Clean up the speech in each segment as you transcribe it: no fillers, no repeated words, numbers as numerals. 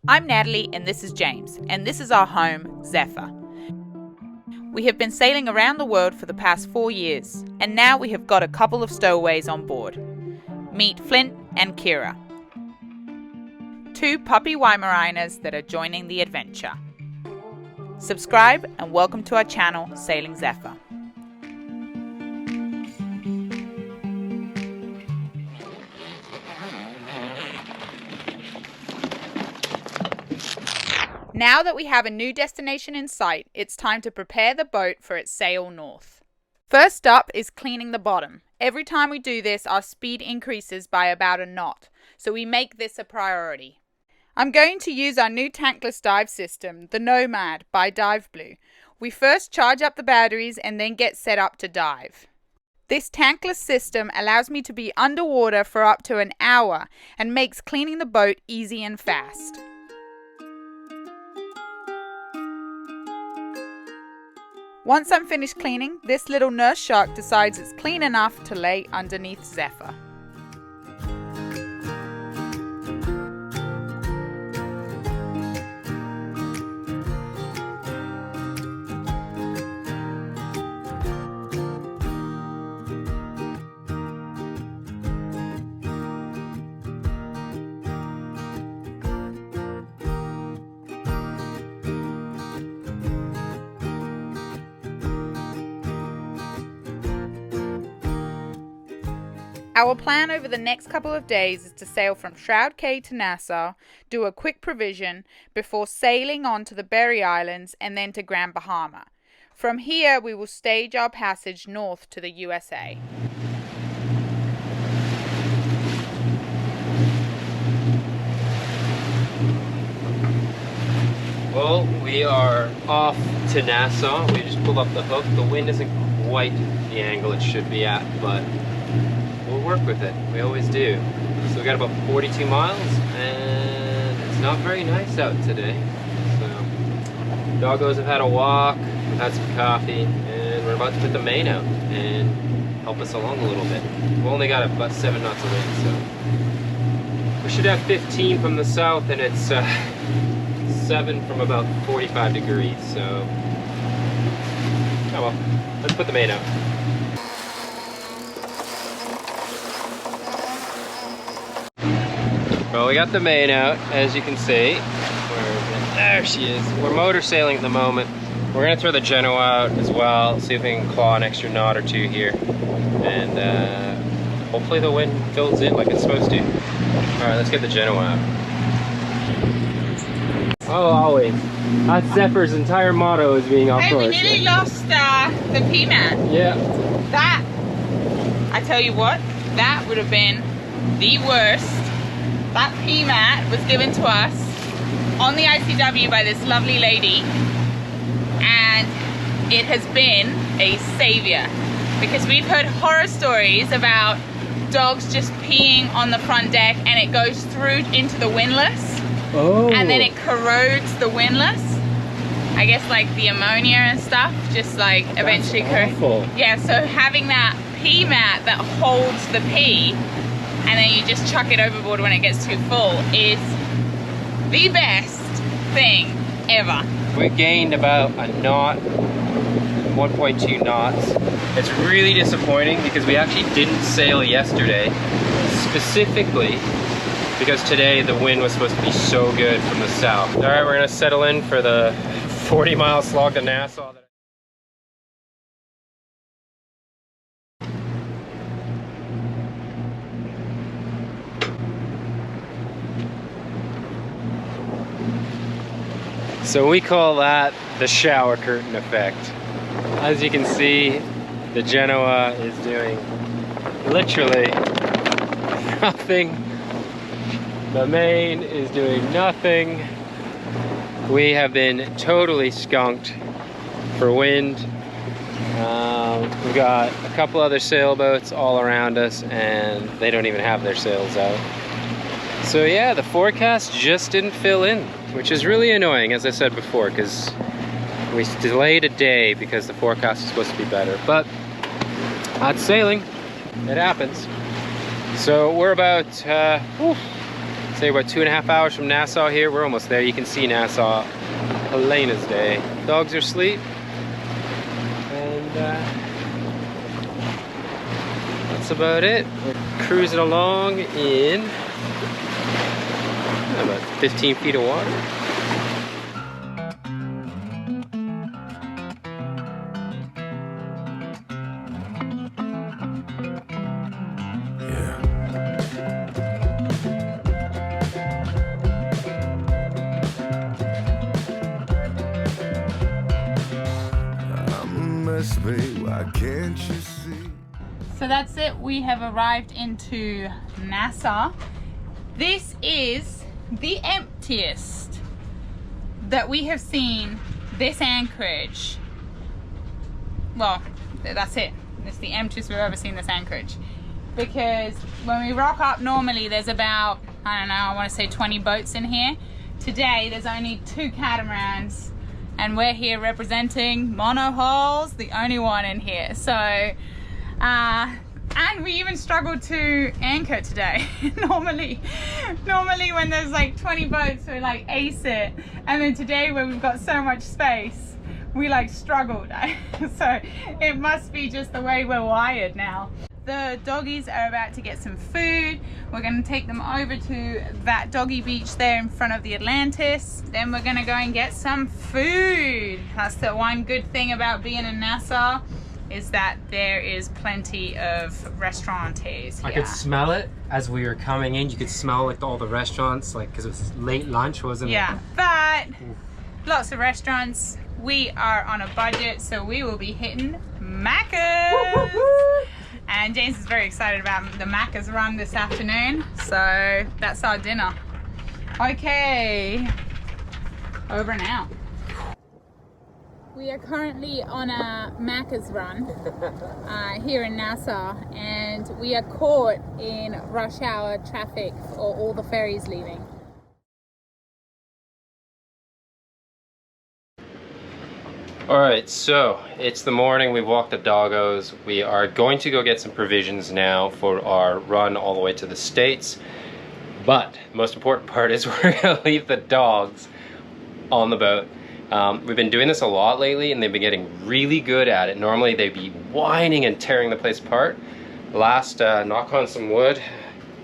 I'm Natalie and this is James, and this is our home, Zephyr. We have been sailing around the world for the past 4 years, and now we have got a couple of stowaways on board. Meet Flint and Kira, two puppy Weimaraners that are joining the adventure. Subscribe and welcome to our channel, Sailing Zephyr. Now that we have a new destination in sight, it's time to prepare the boat for its sail north. First up is cleaning the bottom. Every time we do this, our speed increases by about a knot, so we make this a priority. I'm going to use our new tankless dive system, the Nomad by DIVE BLU3. We first charge up the batteries and then get set up to dive. This tankless system allows me to be underwater for up to an hour and makes cleaning the boat easy and fast. Once I'm finished cleaning, this little nurse shark decides it's clean enough to lay underneath Zephyr. Our plan over the next couple of days is to sail from Shroud Cay to Nassau, do a quick provision, before sailing on to the Berry Islands and then to Grand Bahama. From here we will stage our passage north to the USA. Well, we are off to Nassau. We just pulled up the hook. The wind isn't quite the angle it should be at, but we'll work with it. We always do. So we got about 42 miles, and it's not very nice out today. So doggos have had a walk, we've had some coffee, and we're about to put the main out and help us along a little bit. We've only got about 7 knots of wind, so we should have 15 from the south, and it's 7 from about 45 degrees. So oh well, let's put the main out. Well, we got the main out, as you can see. There she is. We're motor sailing at the moment. We're gonna throw the Genoa out as well, see if we can claw an extra knot or two here. And hopefully the wind fills in like it's supposed to. All right, let's get the Genoa out. Oh, always. That's Zephyr's entire motto is being off course. Hey, we nearly lost the P-man. Yeah. That, I tell you what, that would have been the worst. That P-mat was given to us on the ICW by this lovely lady, and it has been a savior because we've heard horror stories about dogs just peeing on the front deck and it goes through into the windlass. Oh. And then it corrodes the windlass. I guess like the ammonia and stuff just like eventually corrodes. Yeah, so having that P-mat that holds the pee and then you just chuck it overboard when it gets too full is the best thing ever. We gained about a knot, 1.2 knots. It's really disappointing because we actually didn't sail yesterday, specifically because today the wind was supposed to be so good from the south. All right, we're gonna settle in for the 40-mile slog to Nassau. So we call that the shower curtain effect. As you can see, the Genoa is doing literally nothing. The main is doing nothing. We have been totally skunked for wind. We've got a couple other sailboats all around us and they don't even have their sails out. So yeah, the forecast just didn't fill in, which is really annoying, as I said before, because we delayed a day because the forecast is supposed to be better. But that's sailing. It happens. So we're about Say about 2.5 hours from Nassau here. We're almost there. You can see Nassau. Helena's Day. Dogs are asleep. And that's about it. We're cruising along in about 15 feet of water. So that's it, we have arrived into Nassau. This is the emptiest that we have seen this anchorage. Well, that's it. It's the emptiest we've ever seen this anchorage. Because when we rock up, normally there's about, I don't know, I want to say 20 boats in here. Today there's only 2 catamarans. And we're here representing monohulls, the only one in here. So, and we even struggled to anchor today. normally when there's like 20 boats, we like ace it. And then today when we've got so much space, we like struggled. So it must be just the way we're wired now. The doggies are about to get some food. We're going to take them over to that doggy beach there in front of the Atlantis. Then we're going to go and get some food. That's the one good thing about being in Nassau, is that there is plenty of restaurantes here. I could smell it as we were coming in. You could smell like all the restaurants, like, because it was late lunch, wasn't it? Yeah, but lots of restaurants. We are on a budget, so we will be hitting Macca's. And James is very excited about the Macca's run this afternoon. So that's our dinner. Okay, over and out. We are currently on a Macca's run here in Nassau, and we are caught in rush hour traffic for all the ferries leaving. Alright, so it's the morning. We've walked the doggos. We are going to go get some provisions now for our run all the way to the States. But the most important part is we're going to leave the dogs on the boat. We've been doing this a lot lately, and they've been getting really good at it. Normally they'd be whining and tearing the place apart. Last knock on some wood,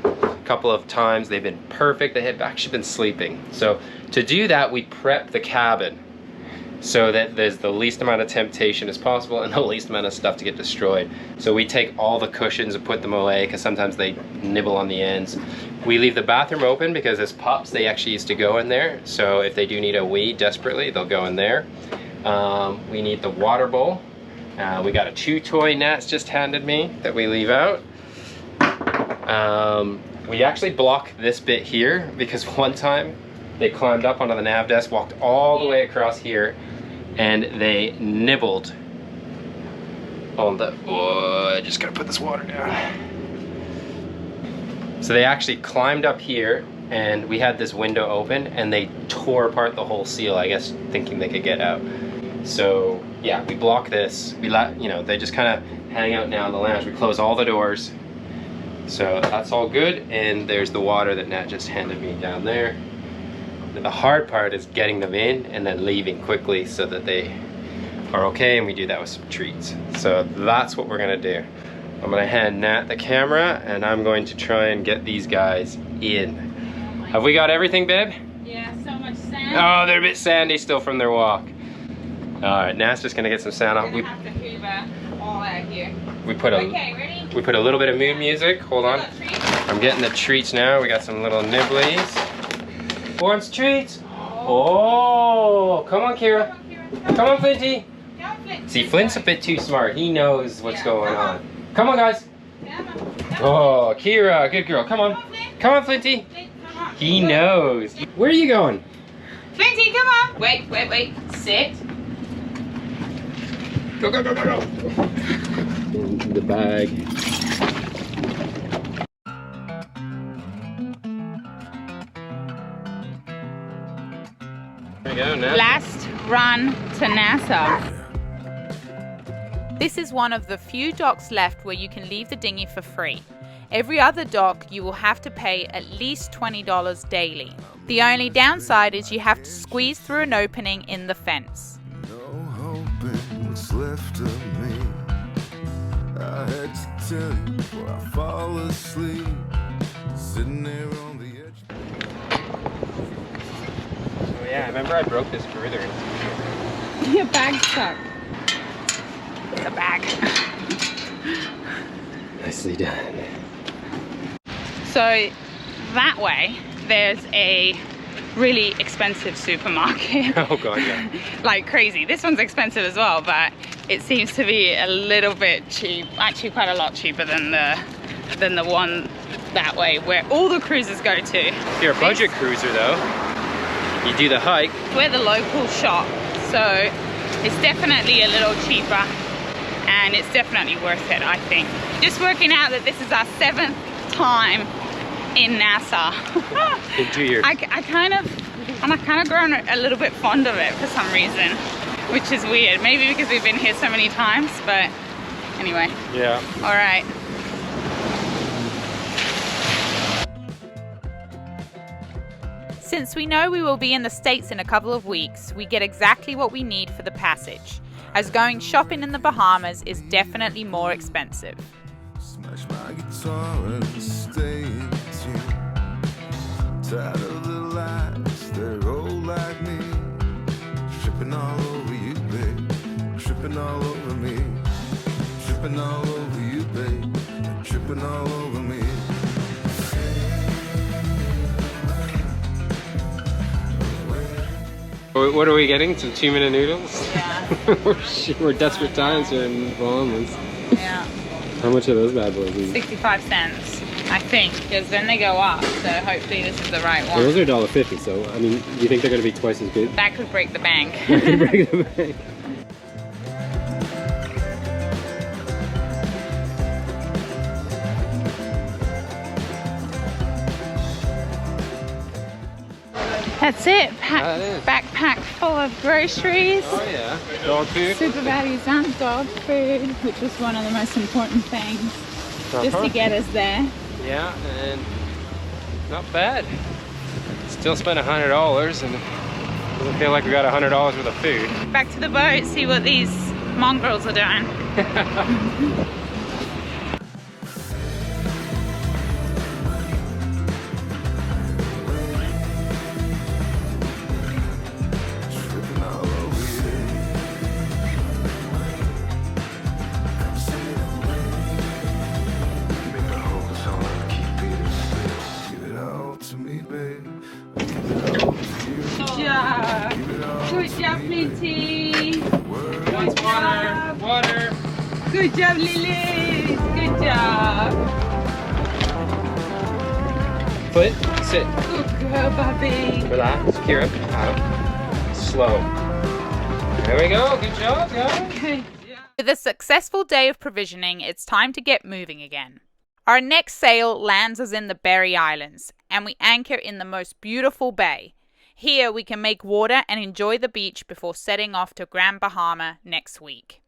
a couple of times they've been perfect. They had actually been sleeping. So to do that, we prep the cabin so that there's the least amount of temptation as possible and the least amount of stuff to get destroyed. So we take all the cushions and put them away, because sometimes they nibble on the ends. We leave the bathroom open because as pups they actually used to go in there, so if they do need a wee desperately, they'll go in there. We need the water bowl. We got a chew toy Nat's just handed me that we leave out. We actually block this bit here because one time they climbed up onto the nav desk, walked all the way across here, and they nibbled on the, oh, I just gotta put this water down. So they actually climbed up here, and we had this window open, and they tore apart the whole seal, I guess thinking they could get out. So yeah, we block this. We let, you know, they just kind of hang out now in the lounge. We close all the doors. So that's all good, and there's the water that Nat just handed me down there. The hard part is getting them in and then leaving quickly so that they are okay, and we do that with some treats. So that's what we're gonna do. I'm gonna hand Nat the camera, and I'm going to try and get these guys in. Have we got everything, babe? Yeah, so much sand. Oh, they're a bit sandy still from their walk. All right, Nat's just gonna get some sand off. We have to hoover all out here. We put a, okay, ready? We put a little bit of mood music. Hold on. I'm getting the treats now. We got some little nibblies. Who wants treats? Oh, come on, Kira. Come on, Flinty. See, Flint's a bit too smart. He knows what's going on. Come on, guys. Oh, Kira, good girl. Come on. Come on, Flinty. He knows. Where are you going? Flinty, come on. Wait, wait, wait. Sit. Go, go, go, go, go. In the bag. There you go, Nassau. Last run to Nassau. This is one of the few docks left where you can leave the dinghy for free. Every other dock you will have to pay at least $20 daily. The only downside is you have to squeeze through an opening in the fence. No hoping what's left of me. I had to tell you before I fall asleep. Sitting there on the edge. Oh yeah, I remember I broke this further. Your bag's stuck. The bag. Nicely done. So that way, there's a really expensive supermarket. Oh god, yeah. Like crazy. This one's expensive as well, but it seems to be a little bit cheap. Actually, quite a lot cheaper than the one that way where all the cruisers go to. If you're a budget cruiser though, you do the hike. We're the local shop, so it's definitely a little cheaper, and it's definitely worth it, I think. Just working out that this is our 7th time in Nassau. In 2 years. I've kind of grown a little bit fond of it for some reason, which is weird. Maybe because we've been here so many times, but anyway. Yeah. All right. Since we know we will be in the States in a couple of weeks, we get exactly what we need for the passage, as going shopping in the Bahamas is definitely more expensive. Smash my guitar and stay in tune. Tired of the lights, they're old like me. Tripping all over you, babe. Tripping all over me. Tripping all over you, babe. Tripping all over me. What are we getting? Some 2-minute noodles? Yeah. We're desperate times here in Bahamas. Yeah. How much are those bad boys? 65 cents, I think, because then they go up, so hopefully this is the right one. Well, those are $1.50, so I mean, you think they're going to be twice as good? That could break the bank. That could break the bank. That's it. That is. Backpack full of groceries. Oh yeah, dog food. Super valleys and dog food, which was one of the most important things, just to get us there. Yeah, and not bad. Still spent $100 and doesn't feel like we got $100 worth of food. Back to the boat, see what these mongrels are doing. Good job, Lindsay. Wants water. Water. Good job, Lily. Good job. Foot, sit. Good girl, Bobby. Relax, Kira. Out. Slow. There we go. Good job, guys. Good job. With a successful day of provisioning, it's time to get moving again. Our next sail lands us in the Berry Islands, and we anchor in the most beautiful bay. Here we can make water and enjoy the beach before setting off to Grand Bahama next week.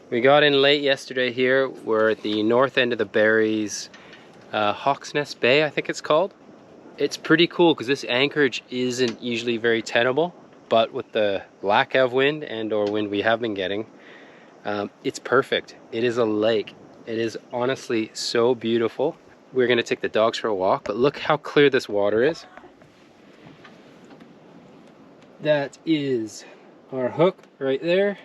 We got in late yesterday here. We're at the north end of the Berries, Hawk's Nest Bay, I think it's called. It's pretty cool because this anchorage isn't usually very tenable, but with the lack of wind and or wind we have been getting, it's perfect. It is a lake. It is honestly so beautiful. We're gonna take the dogs for a walk, but look how clear this water is. That is our hook right there.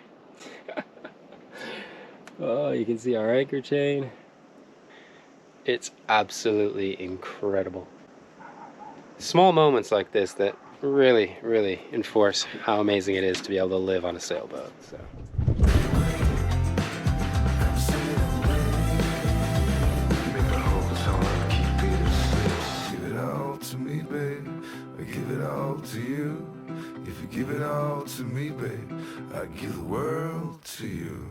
Oh, you can see our anchor chain. It's absolutely incredible. Small moments like this that really, really enforce how amazing it is to be able to live on a sailboat. So. Give it all to me, babe. I give it all to you. If you give it all to me, babe, I give the world to you.